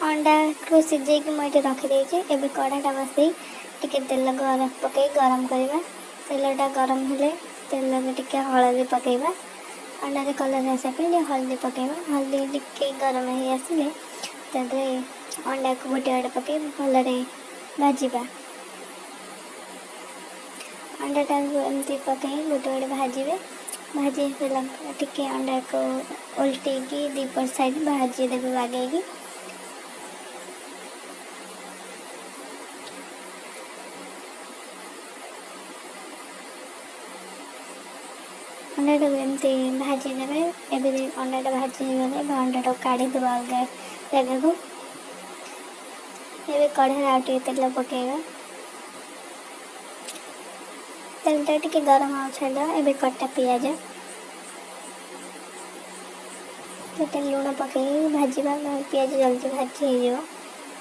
अंडा को सिझे मुझे रखिदे। एबे कड़ाटा बसई टिके तेल गरम पकई गरम करवा। तेलटा गरम हेले तेल टिके हलदी पकईवा। अंडा रे कलर आसा पे हल्दी पकईवा। हल्दी टिके गरम हो आसिले तदे अंडा को गोटे आड़े पकई भलरे भाजीबा। अंडाटा एमती पकई गोटे आड़े भाजीबे। भाजी सारा टिके अंडा को उल्टेकी दीपर साइड भाजी देवे बागेगी। अंडाटा एमती भाजी देवे। एबे अंडाटा भाजी गले अंडाटा काढ़ी देवा अलग जगह को। एबे कढ़ाई आउटे तेल पकेगा। तेलटा टिके गरम आ छाड़ा। एबे कट्टा पियाज तो लुण पकई भाजवा। पियाज जल्दी भाजी हो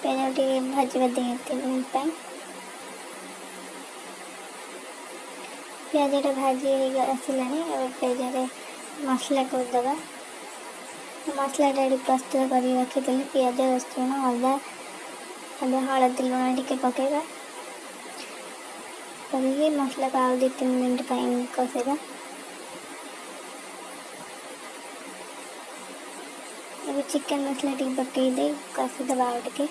पियाज टे भाजवा दे 3 मिनट पियाजटा भाजी आसला पियाज मसला को दबा। मसलाटा प्रस्तुत कर रखी पियाज रसुण अदा एबे हलदी लुण टिके पकेगा। पकईकि मसला को आउ 2-3 मिनट कसेगा। एबे चिकन मसला टी पकई दे कसी दबा टिके।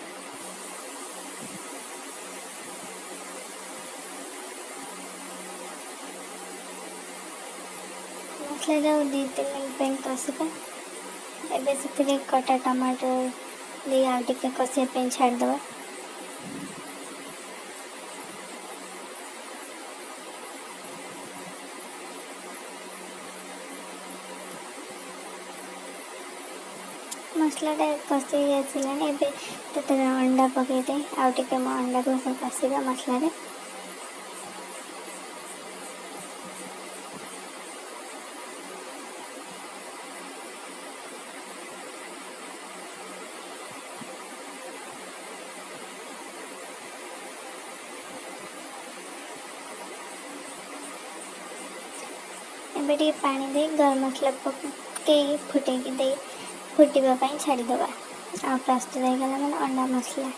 मसला 2-3 मिनट कसेगा। एबे से कटा टमाटर दे आउ टिके कसिया छाड़ दबा। मसलाटा कसी आसला अंडा पकई दे आउ टिके अंडा को कसिबा मसला रे। एबे टिके पानी दे गरम मसला पकई फुटेकी दे फुटवा छाड़ीदबा। आ प्रस्तुत हो गला अंडा मसला।